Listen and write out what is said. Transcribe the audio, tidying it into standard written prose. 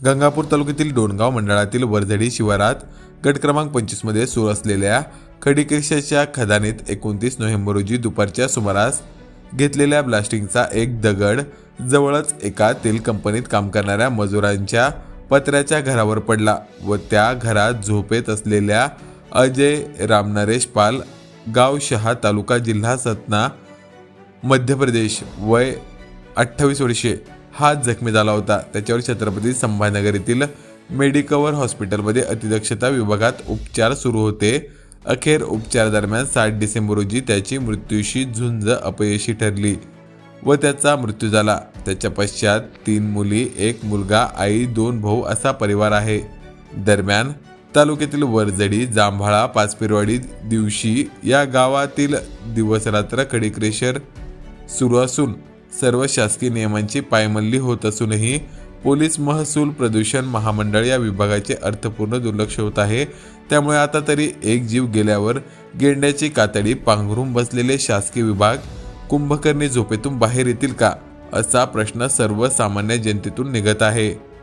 गंगापूर तालुक्यातील डोणगाव मंडळातील वरझडी शिवारात गट क्रमांक 25 मध्ये सुरू असलेल्या खडीकेशाच्या खदानीत 29 नोव्हेंबर रोजी दुपारच्या सुमारास घेतलेल्या ब्लास्टिंगचा एक दगड जवळच एका तेल कंपनीत काम करणाऱ्या मजुरांच्या पत्र्याच्या घरावर पडला व त्या घरात झोपेत असलेल्या अजय रामनरेश पाल, गाव शहा, तालुका जिल्हा सतना, मध्य प्रदेश, वय 28 वर्षे हा जखमी झाला होता। त्याच्यावर छत्रपती संभाजीनगर येथील मेडिकवर हॉस्पिटलमध्ये अतिदक्षता विभागात उपचार सुरू होते। अखेर उपचारादरम्यान 7 डिसेंबर रोजी त्याची मृत्यूशी झुंज अपयशी ठरली व त्याचा मृत्यू झाला। त्याच्या पश्चात 3 मुली, 1 मुलगा, आई, 2 भाऊ असा परिवार आहे। दरम्यान तालुक्यातील वरझडी, जांभाळा, पाचपेरवाडी, दिवशी या गावातील दिवसरात्र खडीक्रेशर सुरू असून सर्व शासकीय नियमांची पायमल्ली होत असूनही पोलीस, महसूल, प्रदूषण महामंडळ या विभागाचे अर्थपूर्ण दुर्लक्ष होत आहे। त्यामुळे आता तरी एक जीव गेल्यावर गेंड्याची कातडी पांघरून बसलेले शासकीय विभाग कुंभकर्णी झोपेतून बाहेर येतील का, असा प्रश्न सर्वसामान्य जनतेतून निघत आहे।